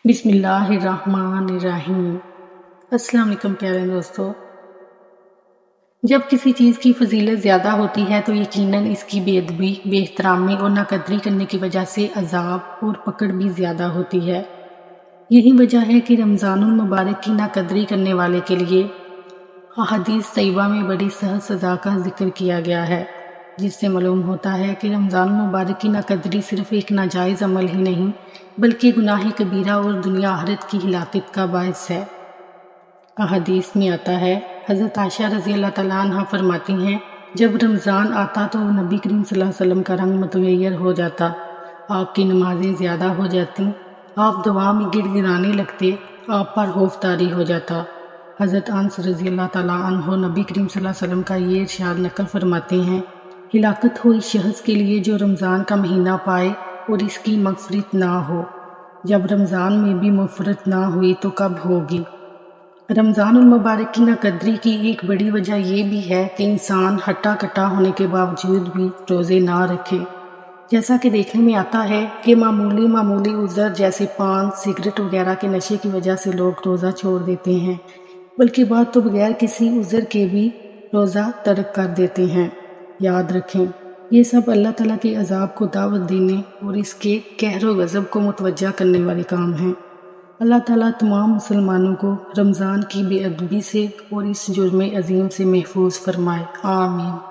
بسم اللہ الرحمن الرحیم۔ السلام علیکم پیارے دوستو۔ جب کسی چیز کی فضیلت زیادہ ہوتی ہے تو یقیناً اس کی بے ادبی، بے احترامی اور ناقدری کرنے کی وجہ سے عذاب اور پکڑ بھی زیادہ ہوتی ہے۔ یہی وجہ ہے کہ رمضان المبارک کی ناقدری کرنے والے کے لیے احادیث طیبہ میں بڑی سخت سزا کا ذکر کیا گیا ہے، جس سے معلوم ہوتا ہے کہ رمضان المبارک کی ناقدری صرف ایک ناجائز عمل ہی نہیں بلکہ گناہ کبیرہ اور دنیا آخرت کی ہلاکت کا باعث ہے۔ احادیث میں آتا ہے، حضرت عائشہ رضی اللہ تعالیٰ عنہ فرماتی ہیں، جب رمضان آتا تو نبی کریم صلی اللہ علیہ وسلم کا رنگ متغیر ہو جاتا، آپ کی نمازیں زیادہ ہو جاتی، آپ دعا میں گڑ گڑانے لگتے، آپ پر خوف طاری ہو جاتا۔ حضرت انس رضی اللہ تعالیٰ عنہ نبی کریم صلی اللہ علیہ وسلم کا یہ ارشاد نقل فرماتے ہیں، ہلاکت ہو اس شخص کے لیے جو رمضان کا مہینہ پائے اور اس کی مغفرت نہ ہو۔ جب رمضان میں بھی مغفرت نہ ہوئی تو کب ہوگی؟ رمضان المبارک کی ناقدری کی ایک بڑی وجہ یہ بھی ہے کہ انسان ہٹا کٹا ہونے کے باوجود بھی روزے نہ رکھے۔ جیسا کہ دیکھنے میں آتا ہے کہ معمولی عذر جیسے پان، سگریٹ وغیرہ کے نشے کی وجہ سے لوگ روزہ چھوڑ دیتے ہیں، بلکہ بعض تو بغیر کسی عذر کے بھی روزہ ترک کر دیتے ہیں۔ یاد رکھیں، یہ سب اللہ تعالیٰ کے عذاب کو دعوت دینے اور اس کے قہر و غضب کو متوجہ کرنے والے کام ہیں۔ اللہ تعالیٰ تمام مسلمانوں کو رمضان کی بے ادبی سے اور اس جرم عظیم سے محفوظ فرمائے، آمین۔